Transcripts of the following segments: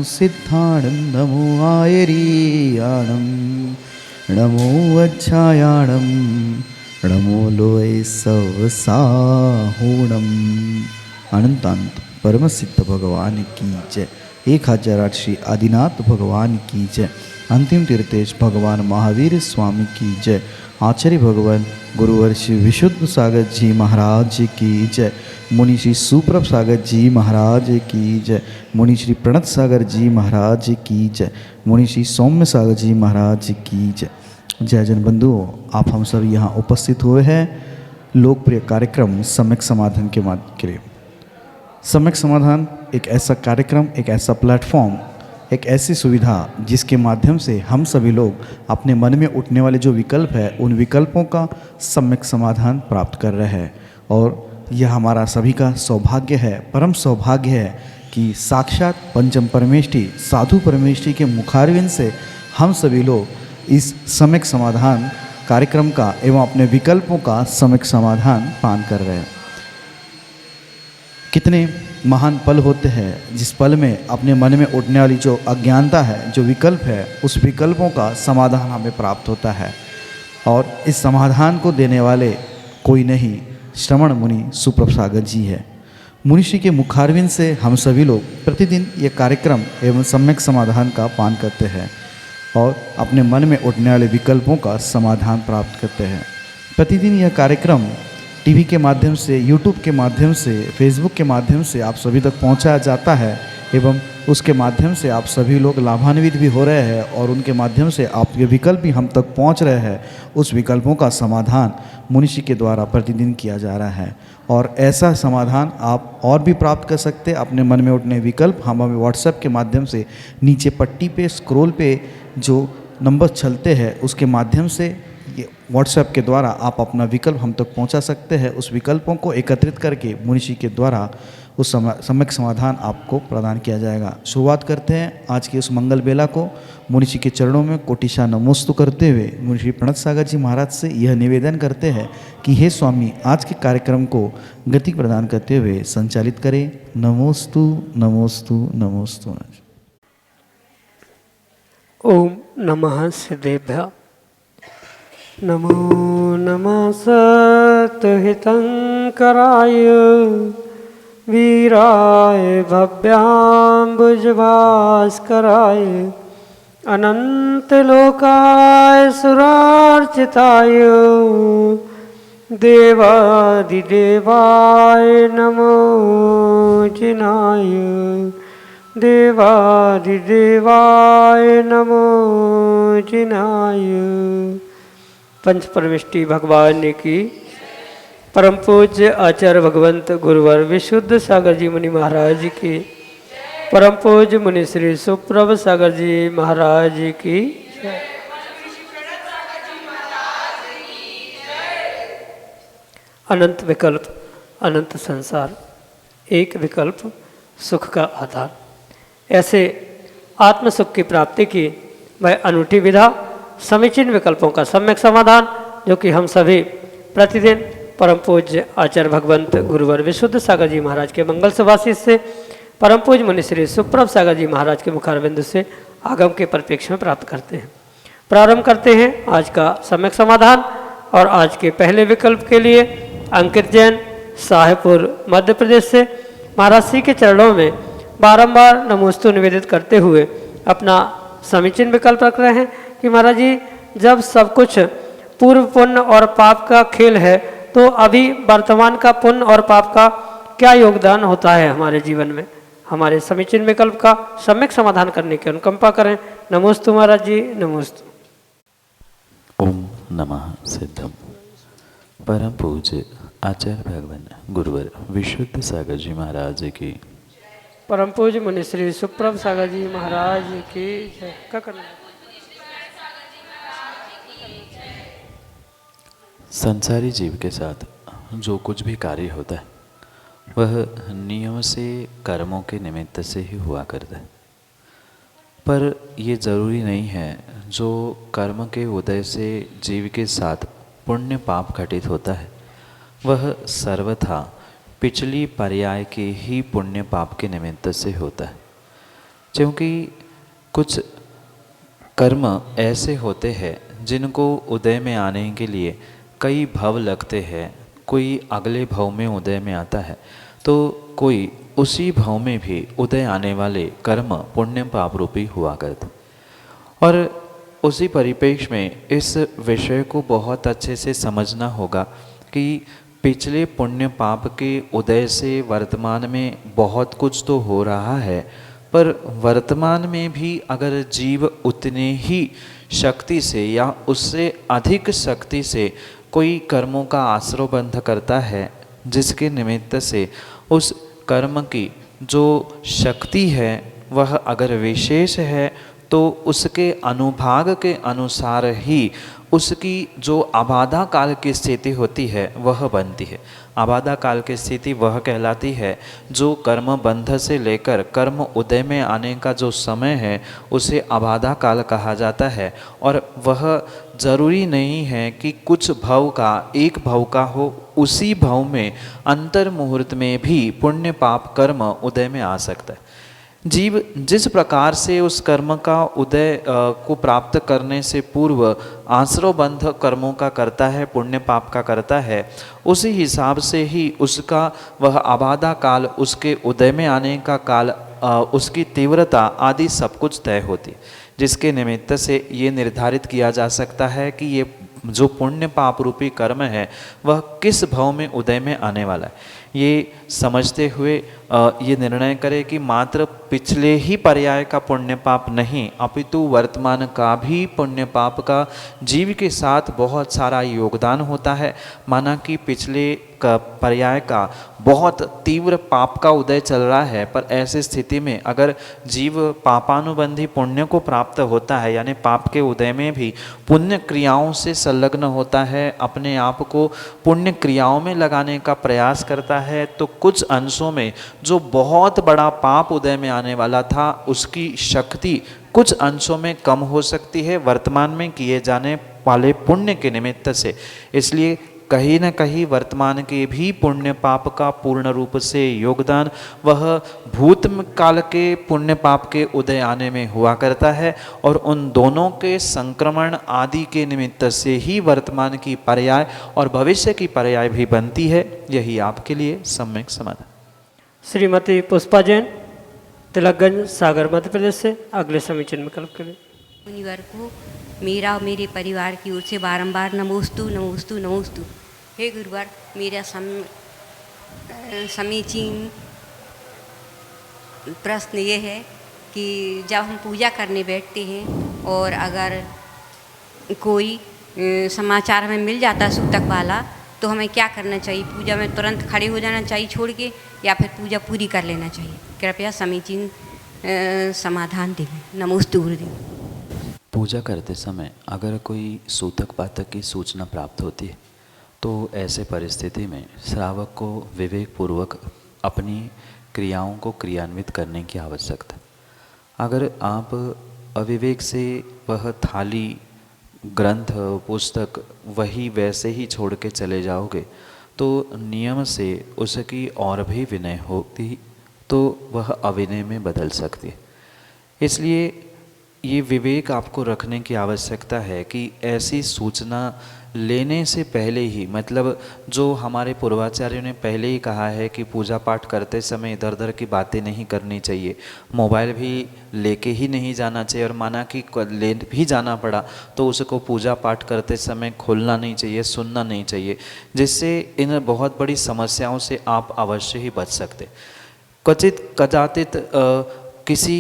सिद्धाणं नमो आयरीयाणं नमो वज्रायाणं नमो लोय सवसाहुणम। अनंतानंत परम सिद्ध भगवान की जय। 1008 श्री आदिनाथ भगवान की जय। अंतिम तीर्थेश भगवान महावीर स्वामी की जय। आचार्य भगवान गुरुवर श्री विशुद्ध सागर जी महाराज की जय। मुनि श्री सुप्रभ सागर जी महाराज की जय। मुनि श्री प्रणत सागर जी महाराज की जय। मुनि श्री सौम्य सागर जी महाराज की जय। जय जन बंधुओं, आप हम सब यहाँ उपस्थित हुए हैं लोकप्रिय कार्यक्रम सम्यक समाधान के माध्यम के लिए। सम्यक समाधान एक ऐसा कार्यक्रम, एक ऐसा प्लेटफॉर्म, एक ऐसी सुविधा जिसके माध्यम से हम सभी लोग अपने मन में उठने वाले जो विकल्प है उन विकल्पों का सम्यक समाधान प्राप्त कर रहे हैं। और यह हमारा सभी का सौभाग्य है, परम सौभाग्य है कि साक्षात पंचम परमेष्ठी साधु परमेष्ठी के मुखारविंद से हम सभी लोग इस सम्यक समाधान कार्यक्रम का एवं अपने विकल्पों का सम्यक समाधान पान कर रहे हैं। कितने महान पल होते हैं जिस पल में अपने मन में उठने वाली जो अज्ञानता है, जो विकल्प है, उस विकल्पों का समाधान हमें प्राप्त होता है। और इस समाधान को देने वाले कोई नहीं, श्रवण मुनि सुप्रभ सागर जी है। मुनिषि के मुखारविंद से हम सभी लोग प्रतिदिन ये कार्यक्रम एवं सम्यक समाधान का पान करते हैं और अपने मन में उठने वाले विकल्पों का समाधान प्राप्त करते हैं। प्रतिदिन यह कार्यक्रम टीवी के माध्यम से, यूट्यूब के माध्यम से, फेसबुक के माध्यम से आप सभी तक पहुंचाया जाता है एवं उसके माध्यम से आप सभी लोग लाभान्वित भी हो रहे हैं और उनके माध्यम से आपके विकल्प भी हम तक पहुंच रहे हैं। उस विकल्पों का समाधान मुनिषि के द्वारा प्रतिदिन किया जा रहा है और ऐसा समाधान आप और भी प्राप्त कर सकते हैं। अपने मन में उठने विकल्प हम हमें व्हाट्सएप के माध्यम से नीचे पट्टी पे स्क्रॉल पे जो नंबर चलते हैं उसके माध्यम से ये व्हाट्सएप के द्वारा आप अपना विकल्प हम तक पहुंचा सकते हैं। उस विकल्पों को एकत्रित करके मुनिषि के द्वारा उस सम्यक समाधान आपको प्रदान किया जाएगा। शुरुआत करते हैं आज की उस मंगल बेला को मुनिषि के चरणों में कोटिशा नमोस्तु करते हुए मुनिषि प्रणत सागर जी महाराज से यह निवेदन करते हैं कि हे स्वामी, आज के कार्यक्रम को गति प्रदान करते हुए संचालित करें। नमोस्तु नमोस्तु नमोस्तु। ओम नमः सिद्धेभ्य। नमो नमः सत्हितंकराय वीराय भव्याम्बुजभास्कराय अनंतलोकाय सुरार्चिताय देवादिदेवाय नमो जिनाय देवादिदेवाय नमो जिनाय। पंच परमेष्ठी भगवान की परम पूज्य आचार्य भगवंत गुरुवर विशुद्ध सागर जी मुनि महाराज की, परम पूज्य मुनि श्री सुप्रभ सागर जी महाराज की, अनंत विकल्प अनंत संसार, एक विकल्प सुख का आधार। ऐसे आत्म सुख की प्राप्ति की वह अनूठी विधा समीचीन विकल्पों का सम्यक समाधान, जो कि हम सभी प्रतिदिन परम पूज्य आचार्य भगवंत गुरुवर विशुद्ध सागर जी महाराज के मंगल सुभाषित से, परम पूज्य मुनि श्री सुप्रभ सागर जी महाराज के मुखारविंद से आगम के परिप्रेक्ष्य में प्राप्त करते हैं। प्रारंभ करते हैं आज का सम्यक समाधान। और आज के पहले विकल्प के लिए अंकित जैन साहेबपुर मध्य प्रदेश से महाराज श्री के चरणों में बारंबार नमोस्तु निवेदित करते हुए अपना समीचीन विकल्प रख रहे हैं कि महाराज जी, जब सब कुछ पूर्व पुण्य और पाप का खेल है तो अभी वर्तमान का पुण्य और पाप का क्या योगदान होता है हमारे जीवन में। हमारे समीचीन विकल्प का सम्यक समाधान करने की अनुकंपा करें। नमोस्तु महाराज जी, नमोस्तु। ओम नमः सिद्धम। परम पूज्य आचार्य भगवान गुरुवर विशुद्ध सागर जी महाराज की, परम पूज्य मुनि श्री सुप्रभ सागर जी महाराज की जय। क्या करना? संसारी जीव के साथ जो कुछ भी कार्य होता है वह नियम से कर्मों के निमित्त से ही हुआ करता है, पर ये जरूरी नहीं है जो कर्म के उदय से जीव के साथ पुण्य पाप घटित होता है वह सर्वथा पिछली पर्याय के ही पुण्य पाप के निमित्त से होता है। क्योंकि कुछ कर्म ऐसे होते हैं जिनको उदय में आने के लिए कई भव लगते हैं। कोई अगले भव में उदय में आता है तो कोई उसी भव में भी उदय आने वाले कर्म पुण्य पाप रूपी हुआ करते। और उसी परिप्रेक्ष्य में इस विषय को बहुत अच्छे से समझना होगा कि पिछले पुण्य पाप के उदय से वर्तमान में बहुत कुछ तो हो रहा है, पर वर्तमान में भी अगर जीव उतने ही शक्ति से या उससे अधिक शक्ति से कोई कर्मों का आश्रयबंध करता है, जिसके निमित्त से उस कर्म की जो शक्ति है वह अगर विशेष है तो उसके अनुभाग के अनुसार ही उसकी जो आबादा काल की स्थिति होती है वह बनती है। आबादा काल की स्थिति वह कहलाती है जो कर्म बंध से लेकर कर्म उदय में आने का जो समय है उसे आबादा काल कहा जाता है। और वह जरूरी नहीं है कि कुछ भव का एक भव का हो, उसी भव में अंतर मुहूर्त में भी पुण्य पाप कर्म उदय में आ सकता है। जीव जिस प्रकार से उस कर्म का उदय को प्राप्त करने से पूर्व आश्रयबंध कर्मों का करता है, पुण्य पाप का करता है, उसी हिसाब से ही उसका वह आबादा काल, उसके उदय में आने का काल, उसकी तीव्रता आदि सब कुछ तय होती, जिसके निमित्त से ये निर्धारित किया जा सकता है कि ये जो पुण्य पाप रूपी कर्म है वह किस भव में उदय में आने वाला है। ये समझते हुए ये निर्णय करें कि मात्र पिछले ही पर्याय का पुण्य पाप नहीं अपितु वर्तमान का भी पुण्य पाप का जीव के साथ बहुत सारा योगदान होता है। माना कि पिछले का पर्याय का बहुत तीव्र पाप का उदय चल रहा है, पर ऐसी स्थिति में अगर जीव पापानुबंधी पुण्य को प्राप्त होता है, यानी पाप के उदय में भी पुण्य क्रियाओं से संलग्न होता है, अपने आप को पुण्य क्रियाओं में लगाने का प्रयास करता है, तो कुछ अंशों में जो बहुत बड़ा पाप उदय में आने वाला था उसकी शक्ति कुछ अंशों में कम हो सकती है वर्तमान में किए जाने वाले पुण्य के निमित्त से। इसलिए कहीं न कहीं वर्तमान के भी पुण्य पाप का पूर्ण रूप से योगदान वह भूत काल के पुण्य पाप के उदय आने में हुआ करता है, और उन दोनों के संक्रमण आदि के निमित्त से ही वर्तमान की पर्याय और भविष्य की पर्याय भी बनती है। यही आपके लिए सम्यक समाधान। श्रीमती पुष्पा जैन, तिलकगंज, सागर, मध्य प्रदेश से अगले समीचीन विकल्प के लिए। मुनिवर को मेरा और मेरे परिवार की ओर से बारंबार नमोस्तु नमोस्तु नमोस्तु। हे गुरुवर, मेरा समीचीन प्रश्न ये है कि जब हम पूजा करने बैठते हैं और अगर कोई समाचार हमें मिल जाता है सूतक वाला, तो हमें क्या करना चाहिए? पूजा में तुरंत खड़े हो जाना चाहिए छोड़ के, या फिर पूजा पूरी कर लेना चाहिए? कृपया समीचीन समाधान दें। नमोस्तु गुरुदेव। पूजा करते समय अगर कोई सूतक पातक की सूचना प्राप्त होती है तो ऐसे परिस्थिति में श्रावक को विवेक पूर्वक अपनी क्रियाओं को क्रियान्वित करने की आवश्यकता। अगर आप अविवेक से वह थाली, ग्रंथ, पुस्तक वही वैसे ही छोड़ के चले जाओगे तो नियम से उसकी और भी विनय होती तो वह अविनय में बदल सकती है। इसलिए ये विवेक आपको रखने की आवश्यकता है कि ऐसी सूचना लेने से पहले ही, मतलब जो हमारे पूर्वाचार्यों ने पहले ही कहा है कि पूजा पाठ करते समय इधर उधर की बातें नहीं करनी चाहिए, मोबाइल भी लेके ही नहीं जाना चाहिए, और माना कि ले भी जाना पड़ा तो उसको पूजा पाठ करते समय खोलना नहीं चाहिए, सुनना नहीं चाहिए, जिससे इन बहुत बड़ी समस्याओं से आप अवश्य ही बच सकते। कदाचित किसी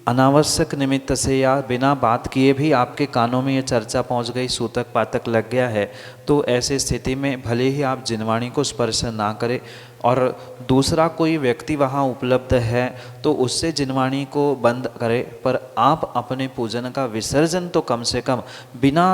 अनावश्यक निमित्त से या बिना बात किए भी आपके कानों में ये चर्चा पहुंच गई, सूतक पातक लग गया है, तो ऐसे स्थिति में भले ही आप जिनवाणी को स्पर्श ना करें और दूसरा कोई व्यक्ति वहाँ उपलब्ध है तो उससे जिनवाणी को बंद करें, पर आप अपने पूजन का विसर्जन तो कम से कम बिना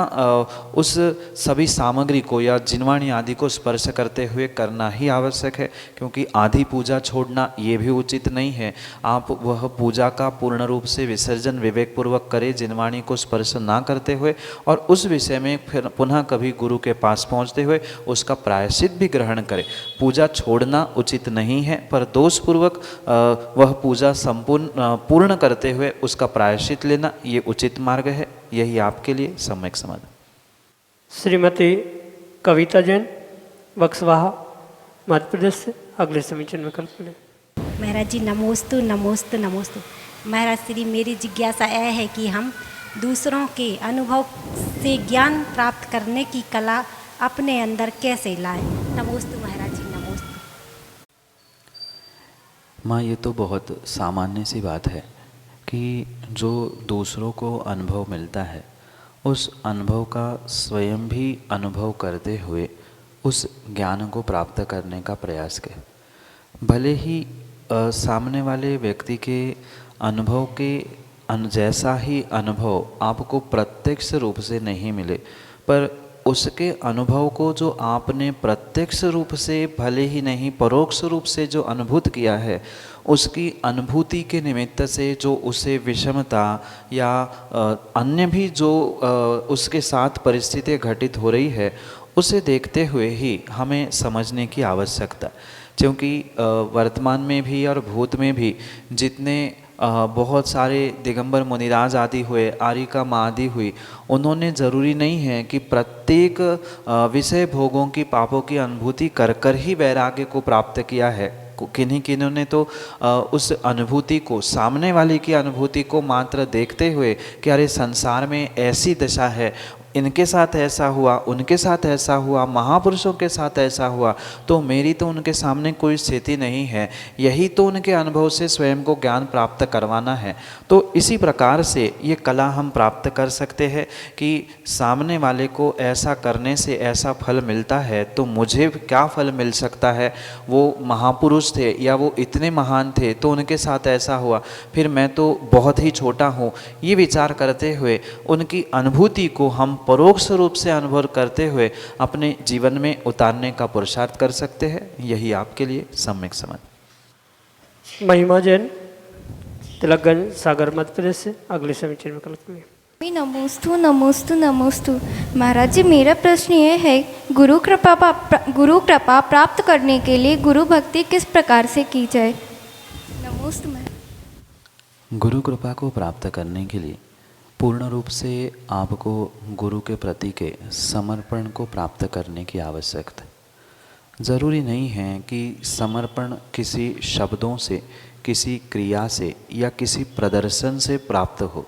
उस सभी सामग्री को या जिनवाणी आदि को स्पर्श करते हुए करना ही आवश्यक है, क्योंकि आधी पूजा छोड़ना ये भी उचित नहीं है। आप वह पूजा का पूर्ण रूप से विसर्जन विवेकपूर्वक करें, जिनवाणी को स्पर्श ना करते हुए, और उस विषय में फिर पुनः कभी गुरु के पास पहुँचते हुए उसका प्रायश्चित भी ग्रहण करें। पूजा छोड़ना बोलना उचित नहीं है, पर दोषपूर्वक वह पूजा पूर्ण करते हुए उसका प्रायश्चित लेना ये उचित मार्ग है। यही आपके लिए सम्यक समाधान। श्रीमती कविता जैन, बक्सवाहा, मध्य प्रदेश से अगले समीचीन विकल्प लें। महाराज जी नमोस्तु नमोस्तु नमोस्तु। महाराज श्री, मेरी जिज्ञासा यह है कि हम दूसरों के अनुभव से ज्ञान प्राप्त करने की कला अपने अंदर कैसे लाएं। नमोस्तु महाराज जी, नमोस्तु। माँ, ये तो बहुत सामान्य सी बात है कि जो दूसरों को अनुभव मिलता है उस अनुभव का स्वयं भी अनुभव करते हुए उस ज्ञान को प्राप्त करने का प्रयास करें। भले ही सामने वाले व्यक्ति के अनुभव के जैसा ही अनुभव आपको प्रत्यक्ष रूप से नहीं मिले, पर उसके अनुभव को जो आपने प्रत्यक्ष रूप से भले ही नहीं परोक्ष रूप से जो अनुभूत किया है, उसकी अनुभूति के निमित्त से जो उसे विषमता या अन्य भी जो उसके साथ परिस्थितियाँ घटित हो रही है, उसे देखते हुए ही हमें समझने की आवश्यकता। क्योंकि वर्तमान में भी और भूत में भी जितने बहुत सारे दिगंबर मुनिराज आदि हुए, आरिका माँ आदि हुई, उन्होंने ज़रूरी नहीं है कि प्रत्येक विषय भोगों की पापों की अनुभूति कर कर ही वैराग्य को प्राप्त किया है। किन्हीं ने तो उस अनुभूति को, सामने वाले की अनुभूति को मात्र देखते हुए कि अरे संसार में ऐसी दशा है, इनके साथ ऐसा हुआ, उनके साथ ऐसा हुआ, महापुरुषों के साथ ऐसा हुआ, तो मेरी तो उनके सामने कोई स्थिति नहीं है, यही तो उनके अनुभव से स्वयं को ज्ञान प्राप्त करवाना है। तो इसी प्रकार से ये कला हम प्राप्त कर सकते हैं कि सामने वाले को ऐसा करने से ऐसा फल मिलता है, तो मुझे क्या फल मिल सकता है। वो महापुरुष थे या वो इतने महान थे तो उनके साथ ऐसा हुआ, फिर मैं तो बहुत ही छोटा हूँ। ये विचार करते हुए उनकी अनुभूति को हम परोक्ष रूप से अनुभव करते हुए अपने जीवन में उतारने का पुरुषार्थ कर सकते हैं। यही आपके लिए सम्यक समझ। महिमा जैन, तिलकगंज, सागर, मध्य प्रदेश से अगले समीचीन विकल्प में। नमोस्तु नमोस्तु नमोस्तु। महाराज जी, मेरा प्रश्न ये है, गुरु कृपा प्राप्त करने के लिए गुरु भक्ति किस प्रकार से की जाए। नमोस्तु। गुरु कृपा को प्राप्त करने के लिए पूर्ण रूप से आपको गुरु के प्रति के समर्पण को प्राप्त करने की आवश्यकता है। ज़रूरी नहीं है कि समर्पण किसी शब्दों से, किसी क्रिया से या किसी प्रदर्शन से प्राप्त हो।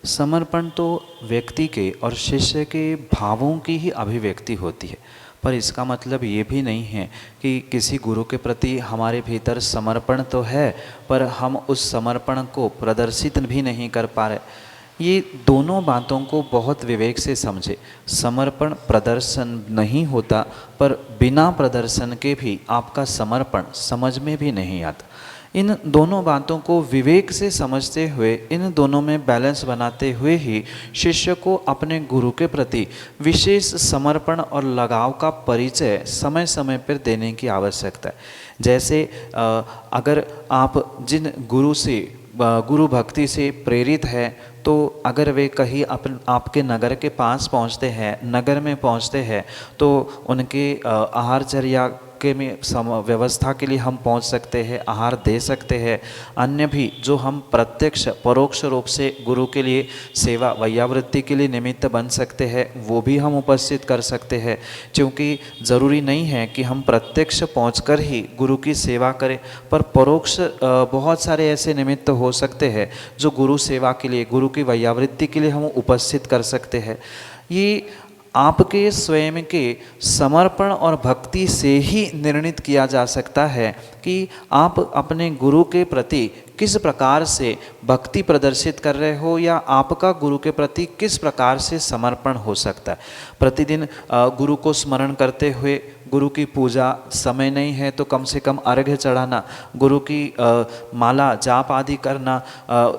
समर्पण तो व्यक्ति के और शिष्य के भावों की ही अभिव्यक्ति होती है, पर इसका मतलब ये भी नहीं है कि किसी गुरु के प्रति हमारे भीतर समर्पण तो है पर हम उस समर्पण को प्रदर्शित भी नहीं कर पा रहे। ये दोनों बातों को बहुत विवेक से समझे। समर्पण प्रदर्शन नहीं होता, पर बिना प्रदर्शन के भी आपका समर्पण समझ में भी नहीं आता। इन दोनों बातों को विवेक से समझते हुए, इन दोनों में बैलेंस बनाते हुए ही शिष्य को अपने गुरु के प्रति विशेष समर्पण और लगाव का परिचय समय समय पर देने की आवश्यकता है। जैसे अगर आप जिन गुरु से, गुरु भक्ति से प्रेरित है, तो अगर वे कहीं आपके नगर के पास पहुंचते हैं, नगर में पहुंचते हैं, तो उनके आहारचर्या के में व्यवस्था के लिए हम पहुंच सकते हैं, आहार दे सकते हैं। अन्य भी जो हम प्रत्यक्ष परोक्ष रूप से गुरु के लिए सेवा वैयावृत्ति के लिए निमित्त बन सकते हैं, वो भी हम उपस्थित कर सकते हैं। क्योंकि ज़रूरी नहीं है कि हम प्रत्यक्ष पहुंचकर ही गुरु की सेवा करें, पर परोक्ष बहुत सारे ऐसे निमित्त हो सकते हैं जो गुरु सेवा के लिए, गुरु की वैयावृत्ति के लिए हम उपस्थित कर सकते हैं। ये आपके स्वयं के समर्पण और भक्ति से ही निर्णित किया जा सकता है कि आप अपने गुरु के प्रति किस प्रकार से भक्ति प्रदर्शित कर रहे हो या आपका गुरु के प्रति किस प्रकार से समर्पण हो सकता है। प्रतिदिन गुरु को स्मरण करते हुए, गुरु की पूजा, समय नहीं है तो कम से कम अर्घ्य चढ़ाना, गुरु की माला जाप आदि करना,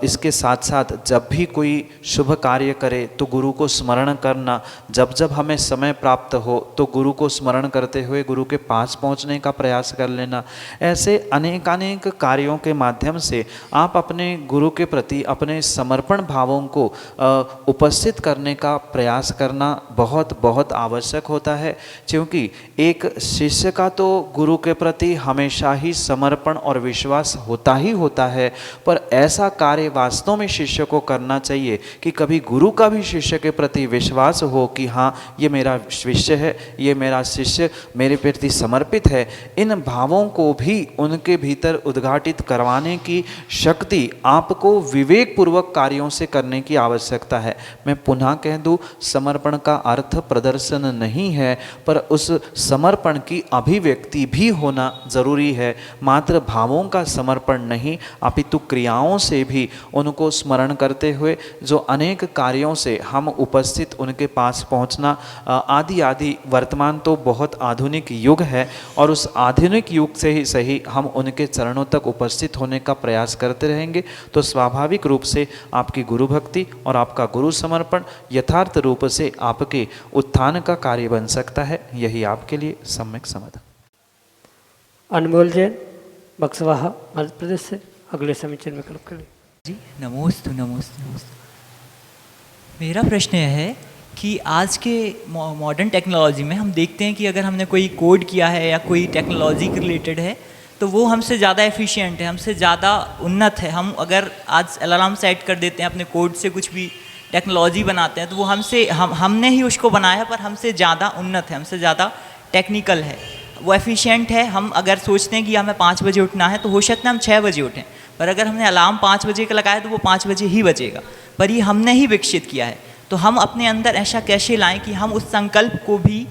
इसके साथ साथ जब भी कोई शुभ कार्य करे तो गुरु को स्मरण करना, जब जब हमें समय प्राप्त हो तो गुरु को स्मरण करते हुए गुरु के पास पहुंचने का प्रयास कर लेना। ऐसे अनेकानेक कार्यों के माध्यम से आप अपने गुरु के प्रति अपने समर्पण भावों को उपस्थित करने का प्रयास करना बहुत बहुत आवश्यक होता है। क्योंकि एक एक शिष्य का तो गुरु के प्रति हमेशा ही समर्पण और विश्वास होता ही होता है, पर ऐसा कार्य वास्तव में शिष्य को करना चाहिए कि कभी गुरु का भी शिष्य के प्रति विश्वास हो कि हाँ, ये मेरा शिष्य है, ये मेरा शिष्य मेरे प्रति समर्पित है। इन भावों को भी उनके भीतर उद्घाटित करवाने की शक्ति आपको विवेक पूर्वक कार्यों से करने की आवश्यकता है। मैं पुनः कह दूं, समर्पण का अर्थ प्रदर्शन नहीं है, पर उस समर्पण की अभिव्यक्ति भी होना जरूरी है। मात्र भावों का समर्पण नहीं, अपितु क्रियाओं से भी उनको स्मरण करते हुए जो अनेक कार्यों से हम उपस्थित उनके पास पहुंचना आदि आदि। वर्तमान तो बहुत आधुनिक युग है और उस आधुनिक युग से ही सही हम उनके चरणों तक उपस्थित होने का प्रयास करते रहेंगे तो स्वाभाविक रूप से आपकी गुरु भक्ति और आपका गुरु समर्पण यथार्थ रूप से आपके उत्थान का कार्य बन सकता है। यही आपके लिए सम्यक समाधान। अनमोल जैन, बक्सवाहा, मध्य प्रदेश से अगले समीचीन विकल्प के लिए। जी नमोस्तु नमोस्तु नमोस्तु। मेरा प्रश्न यह है कि आज के मॉडर्न टेक्नोलॉजी में हम देखते हैं कि अगर हमने कोई कोड किया है या कोई टेक्नोलॉजी के रिलेटेड है तो वो हमसे ज़्यादा एफिशिएंट है, हमसे ज़्यादा उन्नत है। हम अगर आज अलार्म सेट कर देते हैं, अपने कोड से कुछ भी टेक्नोलॉजी बनाते हैं तो वो हमने ही उसको बनाया, पर हमसे ज़्यादा उन्नत है, हमसे ज़्यादा टेक्निकल है, वो एफिशिएंट है। हम अगर सोचते हैं कि हमें 5 बजे उठना है तो हो सकता है हम 6 बजे उठें, पर अगर हमने अलार्म 5 बजे का लगाया तो वो 5 बजे ही बजेगा, पर ये हमने ही विकसित किया है। तो हम अपने अंदर ऐसा कैसे लाएं कि हम उस संकल्प को भी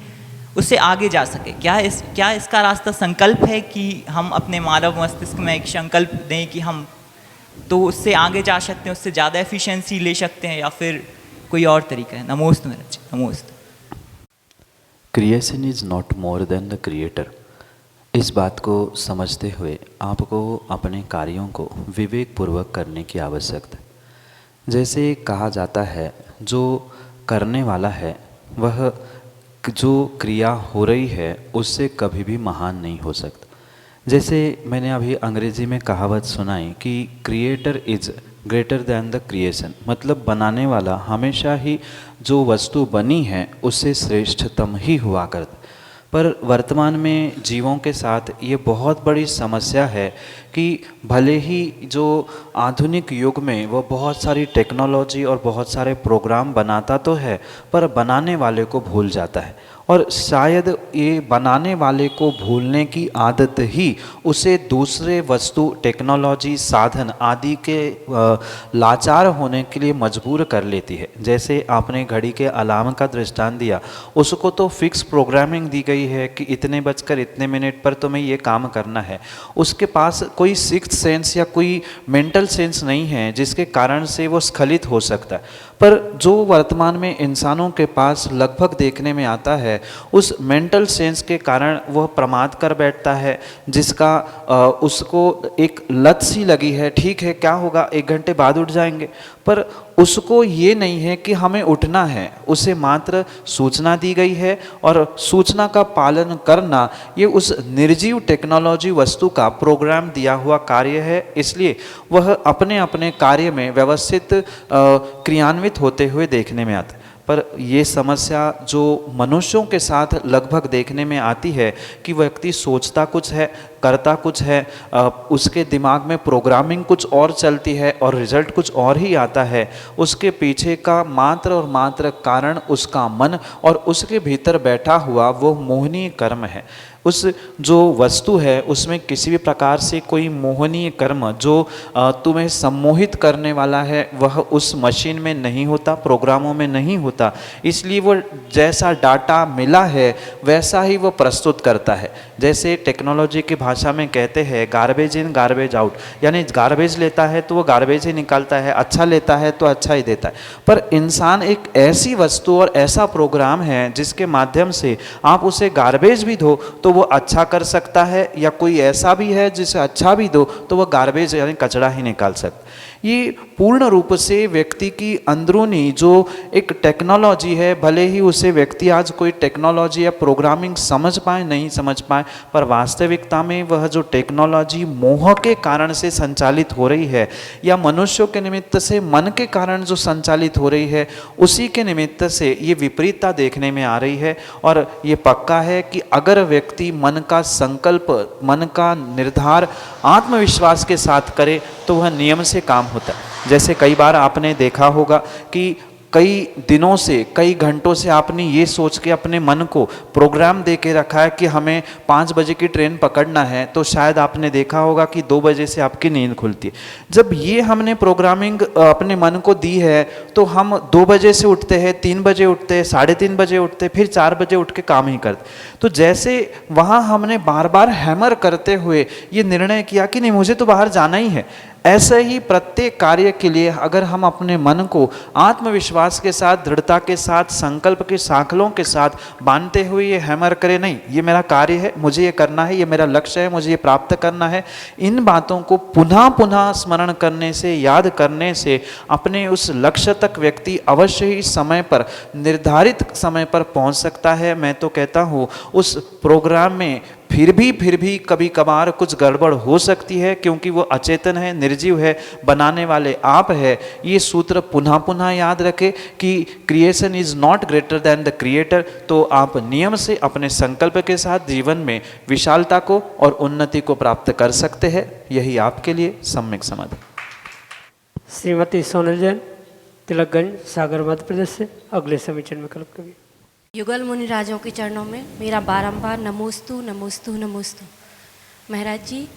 उससे आगे जा सके? क्या इसका रास्ता संकल्प है कि हम अपने मानव मस्तिष्क में एक संकल्प दें कि हम तो उससे आगे जा सकते हैं, उससे ज़्यादा एफिशिएंसी ले सकते हैं, या फिर कोई और तरीका है? नमोस्तु मेरा जी, नमोस्तु। Creation is not more than the creator. इस बात को समझते हुए आपको अपने कार्यों को विवेक पूर्वक करने की आवश्यकता है। जैसे कहा जाता है, जो करने वाला है वह जो क्रिया हो रही है उससे कभी भी महान नहीं हो सकता। जैसे मैंने अभी अंग्रेजी में कहावत सुनाई कि creator is greater than the creation, मतलब बनाने वाला हमेशा ही जो वस्तु बनी है उससे श्रेष्ठतम ही हुआ करता। पर वर्तमान में जीवों के साथ ये बहुत बड़ी समस्या है कि भले ही जो आधुनिक युग में वो बहुत सारी टेक्नोलॉजी और बहुत सारे प्रोग्राम बनाता तो है, पर बनाने वाले को भूल जाता है। और शायद ये बनाने वाले को भूलने की आदत ही उसे दूसरे वस्तु, टेक्नोलॉजी, साधन आदि के लाचार होने के लिए मजबूर कर लेती है। जैसे आपने घड़ी के अलार्म का दृष्टांत दिया, उसको तो फिक्स प्रोग्रामिंग दी गई है कि इतने बजकर इतने मिनट पर तुम्हें ये काम करना है। उसके पास कोई सिक्स्थ सेंस या कोई मेंटल सेंस नहीं है जिसके कारण से वो स्खलित हो सकता है। पर जो वर्तमान में इंसानों के पास लगभग देखने में आता है, उस मेंटल सेंस के कारण वह प्रमाद कर बैठता है, जिसका उसको एक लत सी लगी है। ठीक है, क्या होगा, 1 घंटे बाद उठ जाएंगे, पर उसको ये नहीं है कि हमें उठना है। उसे मात्र सूचना दी गई है और सूचना का पालन करना ये उस निर्जीव टेक्नोलॉजी वस्तु का प्रोग्राम दिया हुआ कार्य है। इसलिए वह अपने अपने कार्य में व्यवस्थित क्रियान्वित होते हुए देखने में आता है। पर ये समस्या जो मनुष्यों के साथ लगभग देखने में आती है कि व्यक्ति सोचता कुछ है, करता कुछ है, उसके दिमाग में प्रोग्रामिंग कुछ और चलती है और रिजल्ट कुछ और ही आता है। उसके पीछे का मात्र और मात्र कारण उसका मन और उसके भीतर बैठा हुआ वो मोहनीय कर्म है। उस जो वस्तु है उसमें किसी भी प्रकार से कोई मोहनीय कर्म जो तुम्हें सम्मोहित करने वाला है वह उस मशीन में नहीं होता, प्रोग्रामों में नहीं होता। इसलिए वो जैसा डाटा मिला है वैसा ही वो प्रस्तुत करता है। जैसे टेक्नोलॉजी की भाषा में कहते हैं गार्बेज इन गार्बेज आउट, यानी गार्बेज लेता है तो वो गार्बेज ही निकालता है, अच्छा लेता है तो अच्छा ही देता है। पर इंसान एक ऐसी वस्तु और ऐसा प्रोग्राम है जिसके माध्यम से आप उसे गार्बेज भी दो तो वो अच्छा कर सकता है, या कोई ऐसा भी है जिसे अच्छा भी दो तो वह गार्बेज यानी कचरा ही निकाल सकता है। ये पूर्ण रूप से व्यक्ति की अंदरूनी जो एक टेक्नोलॉजी है, भले ही उसे व्यक्ति आज कोई टेक्नोलॉजी या प्रोग्रामिंग समझ पाए नहीं समझ पाए, पर वास्तविकता में वह जो टेक्नोलॉजी मोह के कारण से संचालित हो रही है या मनुष्यों के निमित्त से मन के कारण जो संचालित हो रही है, उसी के निमित्त से ये विपरीतता देखने में आ रही है। और ये पक्का है कि अगर व्यक्ति मन का संकल्प, मन का निर्धार आत्मविश्वास के साथ करे तो वह नियम से काम होता है। जैसे कई बार आपने देखा होगा कि कई दिनों से, कई घंटों से आपने ये सोच के अपने मन को प्रोग्राम दे के रखा है कि हमें 5 बजे की ट्रेन पकड़ना है, तो शायद आपने देखा होगा कि 2 बजे से आपकी नींद खुलती है। जब ये हमने प्रोग्रामिंग अपने मन को दी है तो हम 2 बजे से उठते हैं, 3 बजे उठते हैं, 3:30 बजे उठते हैं, फिर 4 बजे उठ के काम ही करते। तो जैसे वहाँ हमने बार बार हैमर करते हुए ये निर्णय किया कि नहीं मुझे तो बाहर जाना ही है, ऐसे ही प्रत्येक कार्य के लिए अगर हम अपने मन को आत्मविश्वास के साथ, दृढ़ता के साथ, संकल्प के साखलों के साथ बांधते हुए ये हैमर करें, नहीं ये मेरा कार्य है, मुझे ये करना है, ये मेरा लक्ष्य है, मुझे ये प्राप्त करना है, इन बातों को पुनः पुनः स्मरण करने से, याद करने से अपने उस लक्ष्य तक व्यक्ति अवश्य ही समय पर, निर्धारित समय पर पहुंच सकता है। मैं तो कहता हूँ उस प्रोग्राम में फिर भी कभी कभार कुछ गड़बड़ हो सकती है, क्योंकि वो अचेतन है, निर्जीव है, बनाने वाले आप है। ये सूत्र पुनः पुनः याद रखें कि creation is not greater than the creator. तो आप नियम से अपने संकल्प के साथ जीवन में विशालता को और उन्नति को प्राप्त कर सकते हैं। यही आपके लिए सम्यक समाधान। श्रीमती सोनल जैन, तिलकगंज, सागर, मध्य प्रदेश से अगले समीचन विकल्प कवि। युगल मुनि राजों के चरणों में मेरा बारंबार नमोस्तु नमोस्तु नमोस्तु। महाराज जी,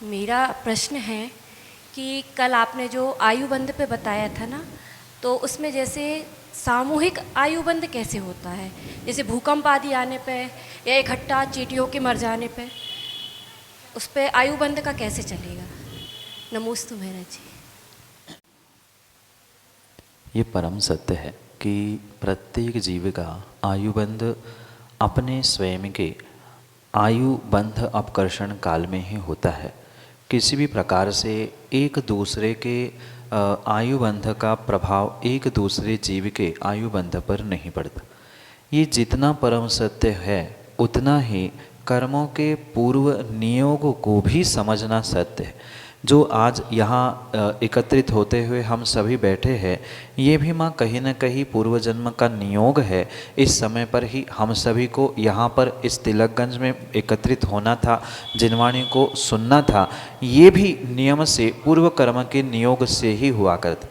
मेरा प्रश्न है कि कल आपने जो आयुबंध पे बताया था ना, तो उसमें जैसे सामूहिक आयुबंध कैसे होता है, जैसे भूकंप आदि आने पे या इकट्ठा चींटियों के मर जाने पे, उस पे आयुबंध का कैसे चलेगा? नमोस्तु महाराज जी। ये परम सत्य है कि प्रत्येक जीव का आयुबंध अपने स्वयं के आयुबंध अपकर्षण काल में ही होता है। किसी भी प्रकार से एक दूसरे के आयुबंध का प्रभाव एक दूसरे जीव के आयुबंध पर नहीं पड़ता। ये जितना परम सत्य है उतना ही कर्मों के पूर्व नियोग को भी समझना सत्य है। जो आज यहाँ एकत्रित होते हुए हम सभी बैठे हैं, ये भी माँ कहीं न कहीं पूर्व जन्म का नियोग है। इस समय पर ही हम सभी को यहाँ पर इस तिलकगंज में एकत्रित होना था, जिनवाणी को सुनना था, ये भी नियम से, पूर्व कर्म के नियोग से ही हुआ करता।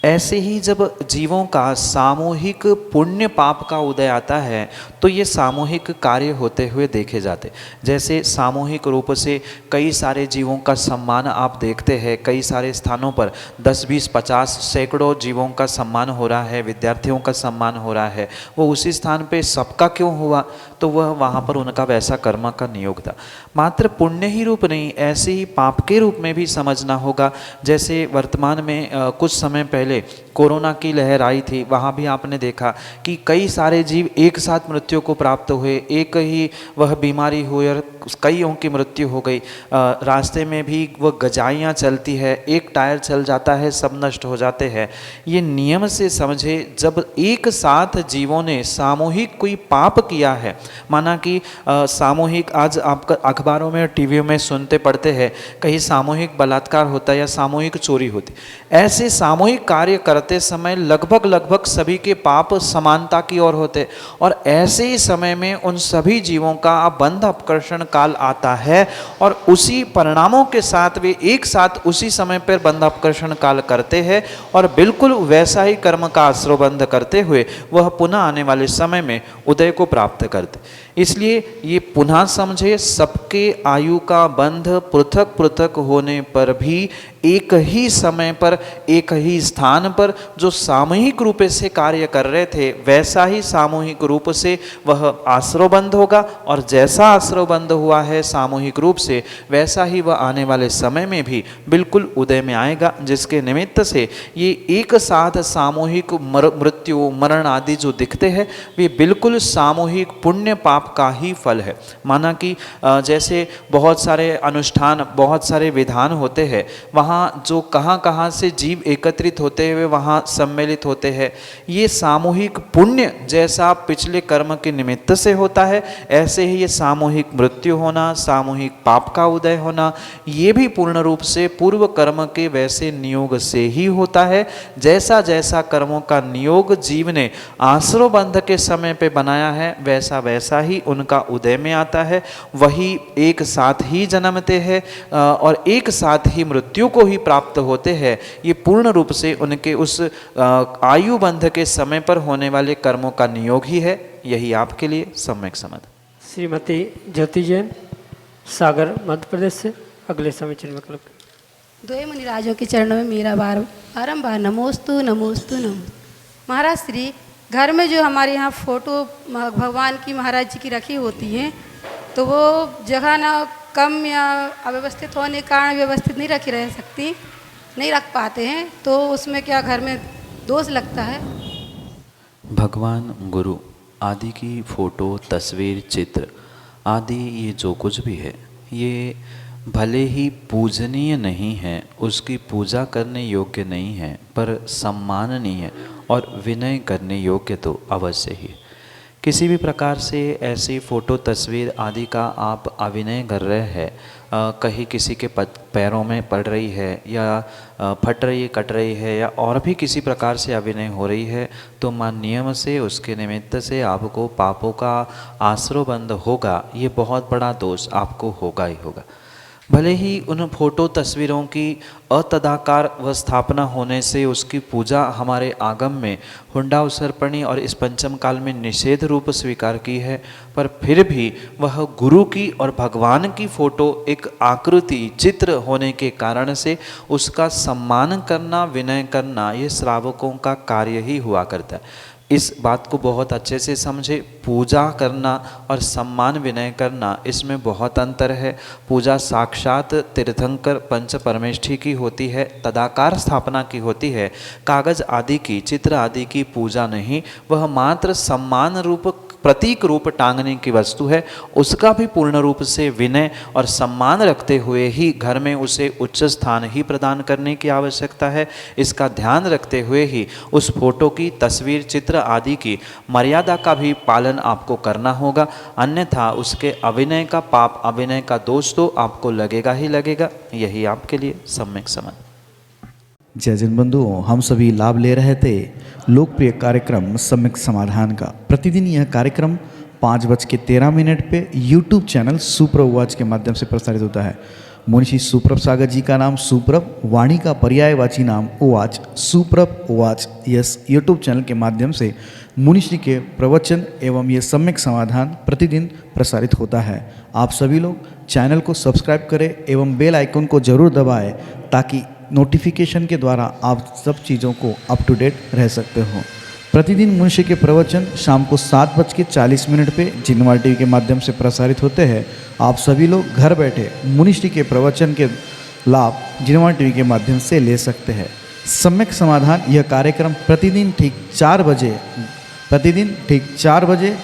ऐसे ही जब जीवों का सामूहिक पुण्य पाप का उदय आता है तो ये सामूहिक कार्य होते हुए देखे जाते। जैसे सामूहिक रूप से कई सारे जीवों का सम्मान आप देखते हैं, कई सारे स्थानों पर 10, 20, 50 सैकड़ों जीवों का सम्मान हो रहा है, विद्यार्थियों का सम्मान हो रहा है। वो उसी स्थान पे सबका क्यों हुआ? तो वह वहाँ पर उनका वैसा कर्म का नियोग था। मात्र पुण्य ही रूप नहीं, ऐसे ही पाप के रूप में भी समझना होगा। जैसे वर्तमान में कुछ समय पहले कोरोना की लहर आई थी, वहाँ भी आपने देखा कि कई सारे जीव एक साथ मृत्यु को प्राप्त हुए, एक ही वह बीमारी हुई और कईयों की मृत्यु हो गई। रास्ते में भी वह गजाइयाँ चलती है, एक टायर चल जाता है, सब नष्ट हो जाते हैं। ये नियम से समझे, जब एक साथ जीवों ने सामूहिक कोई पाप किया है, माना कि सामूहिक, आज आपका अखबारों में टीवी में सुनते पढ़ते हैं कहीं सामूहिक बलात्कार होता है या सामूहिक चोरी होती। ऐसे सामूहिक कार्य करते समय लगभग सभी के पाप समानता की ओर होते, और ऐसे ही समय में उन सभी जीवों का बंध अपकर्षण काल आता है और उसी परिणामों के साथ वे एक साथ उसी समय पर बंध अपकर्षण काल करते हैं और बिल्कुल वैसा ही कर्म का आश्रयबंध करते हुए वह पुनः आने वाले समय में उदय को प्राप्त करते। इसलिए ये पुनः समझे, सबके आयु का बंध पृथक पृथक होने पर भी एक ही समय पर, एक ही स्थान पर जो सामूहिक रूप से कार्य कर रहे थे, वैसा ही सामूहिक रूप से वह आश्रयबंध होगा, और जैसा आश्रयबंध हुआ है सामूहिक रूप से, वैसा ही वह आने वाले समय में भी बिल्कुल उदय में आएगा। जिसके निमित्त से ये एक साथ सामूहिक मृत्यु, मरण आदि जो दिखते हैं, वे बिल्कुल सामूहिक पुण्य पाप पाप का ही फल है। माना कि जैसे बहुत सारे अनुष्ठान, बहुत सारे विधान होते हैं, वहाँ जो कहाँ कहाँ से जीव एकत्रित होते हुए वहाँ सम्मिलित होते हैं, ये सामूहिक पुण्य जैसा पिछले कर्म के निमित्त से होता है, ऐसे ही ये सामूहिक मृत्यु होना, सामूहिक पाप का उदय होना, ये भी पूर्ण रूप से पूर्व कर्म के वैसे नियोग से ही होता है। जैसा जैसा कर्मों का नियोग जीव ने आश्रव बंध के समय पे बनाया है, वैसा वैसा ही उनका उदय में आता है। वही एक साथ ही जन्मते हैं और एक साथ ही मृत्यु को ही प्राप्त होते हैं। ये पूर्ण रूप से उनके उस आयु बंध के समय पर होने वाले कर्मों का नियोग ही है। यही आपके लिए सम्यक समझ। श्रीमती ज्योति जैन, सागर, मध्य प्रदेश से अगले समीचीन विकल्प। द्वय मुनिराजों के चरणों में मेरा बारंबार नमोस्तु नमोस्तु नमो। महाराज श्री, घर में जो हमारे यहाँ फ़ोटो भगवान की, महाराज जी की रखी होती हैं, तो वो जगह ना कम या अव्यवस्थित होने के कारण व्यवस्थित नहीं रखी रह सकती, नहीं रख पाते हैं, तो उसमें क्या घर में दोष लगता है? भगवान, गुरु आदि की फोटो, तस्वीर, चित्र आदि ये जो कुछ भी है, ये भले ही पूजनीय नहीं है, उसकी पूजा करने योग्य नहीं है, पर सम्माननीय और विनय करने योग्य तो अवश्य ही। किसी भी प्रकार से ऐसी फ़ोटो, तस्वीर आदि का आप अभिनय कर रहे हैं, कहीं किसी के पैरों में पड़ रही है या फट रही है, कट रही है, या और भी किसी प्रकार से अभिनय हो रही है, तो मान नियम से उसके निमित्त से आपको पापों का आश्रय बंद होगा। ये बहुत बड़ा दोष आपको होगा ही होगा। भले ही उन फोटो तस्वीरों की अतदाकार व स्थापना होने से उसकी पूजा हमारे आगम में हुंडा उसर्पणी और इस पंचम काल में निषेध रूप स्वीकार की है, पर फिर भी वह गुरु की और भगवान की फोटो एक आकृति, चित्र होने के कारण से उसका सम्मान करना, विनय करना, ये श्रावकों का कार्य ही हुआ करता है। इस बात को बहुत अच्छे से समझे। पूजा करना और सम्मान विनय करना, इसमें बहुत अंतर है। पूजा साक्षात तीर्थंकर पंच परमेष्ठी की होती है, तदाकार स्थापना की होती है। कागज आदि की, चित्र आदि की पूजा नहीं, वह मात्र सम्मान रूप, प्रतीक रूप टांगने की वस्तु है। उसका भी पूर्ण रूप से विनय और सम्मान रखते हुए ही घर में उसे उच्च स्थान ही प्रदान करने की आवश्यकता है। इसका ध्यान रखते हुए ही उस फोटो की, तस्वीर, चित्र आदि की मर्यादा का भी पालन आपको करना होगा, अन्यथा उसके अभिनय का पाप, अभिनय का दोष तो आपको लगेगा ही लगेगा। यही आपके लिए सम्यक समझ। जय जन बंधुओं, हम सभी लाभ ले रहे थे लोकप्रिय कार्यक्रम सम्यक समाधान का। प्रतिदिन यह कार्यक्रम 5:13 पे YouTube चैनल सुप्रभ उवाच के माध्यम से प्रसारित होता है। मुनिषी सुप्रभ सागर जी का नाम सुप्रभ, वाणी का पर्यायवाची नाम उवाच, सुप्रभ उवाच, यस YouTube चैनल के माध्यम से मुनिषी के प्रवचन एवं ये सम्यक समाधान प्रतिदिन प्रसारित होता है। आप सभी लोग चैनल को सब्सक्राइब करें एवं बेल आइकन को जरूर दबाएं, ताकि नोटिफिकेशन के द्वारा आप सब चीज़ों को अप टू डेट रह सकते हो। प्रतिदिन मुनिषी के प्रवचन शाम को 7:40 पे जिनवार टीवी के माध्यम से प्रसारित होते हैं। आप सभी लोग घर बैठे मुनिषी के प्रवचन के लाभ जिनवार टीवी के माध्यम से ले सकते हैं। सम्यक समाधान यह कार्यक्रम प्रतिदिन ठीक 4 बजे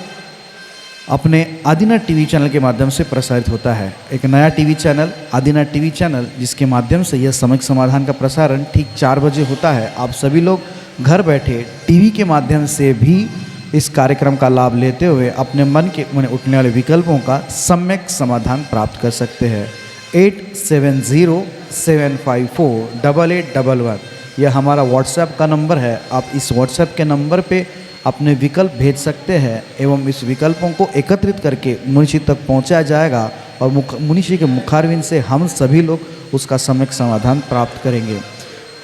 अपने आदिना टीवी चैनल के माध्यम से प्रसारित होता है। एक नया टीवी चैनल, आदिना टीवी चैनल, जिसके माध्यम से यह सम्यक समाधान का प्रसारण ठीक 4 बजे होता है। आप सभी लोग घर बैठे टीवी के माध्यम से भी इस कार्यक्रम का लाभ लेते हुए अपने मन में उठने वाले विकल्पों का सम्यक समाधान प्राप्त कर सकते हैं। 8707548811 यह हमारा व्हाट्सएप का नंबर है। आप इस व्हाट्सएप के नंबर पे अपने विकल्प भेज सकते हैं एवं इस विकल्पों को एकत्रित करके मुनिषी तक पहुंचाया जाएगा और मुनिषी के मुखारविंद से हम सभी लोग उसका सम्यक समाधान प्राप्त करेंगे।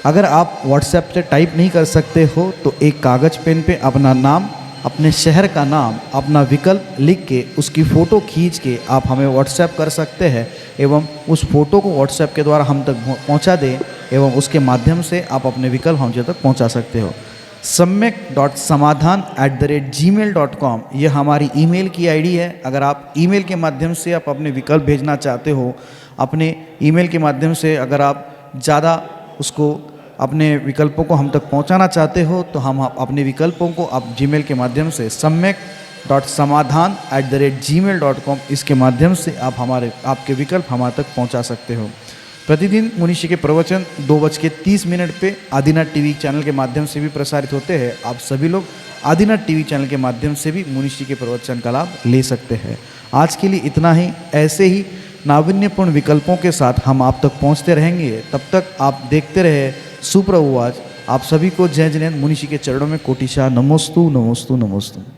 अगर आप व्हाट्सएप से टाइप नहीं कर सकते हो तो एक कागज़ पेन पे अपना नाम, अपने शहर का नाम, अपना विकल्प लिख के उसकी फ़ोटो खींच के आप हमें व्हाट्सएप कर सकते हैं एवं उस फ़ोटो को व्हाट्सएप के द्वारा हम तक पहुंचा दें एवं उसके माध्यम से आप अपने विकल्प हम तक पहुंचा सकते हो। samyak.samadhan@gmail.com यह हमारी ईमेल की आईडी है। अगर आप ईमेल के माध्यम से आप अपने विकल्प भेजना चाहते हो, अपने ईमेल के माध्यम से अगर आप ज़्यादा उसको अपने विकल्पों को हम तक पहुंचाना चाहते हो, तो हम अपने विकल्पों को आप जीमेल के माध्यम से समाधान@gmail.com इसके माध्यम से आप आपके विकल्प हमारे तक पहुंचा सकते हो। प्रतिदिन मुनीषी के प्रवचन 2:30 पे आदिनाथ टीवी चैनल के माध्यम से भी प्रसारित होते हैं। आप सभी लोग आदिनाथ टीवी चैनल के माध्यम से भी मुनीषी के प्रवचन का लाभ ले सकते हैं। आज के लिए इतना ही। ऐसे ही नाविन्यपूर्ण विकल्पों के साथ हम आप तक पहुंचते रहेंगे। तब तक आप देखते रहे सुप्रभुवाच। आप सभी को जय जिनेंद्र मुनीषी के चरणों में कोटिशा नमोस्तु नमोस्तु नमोस्तु।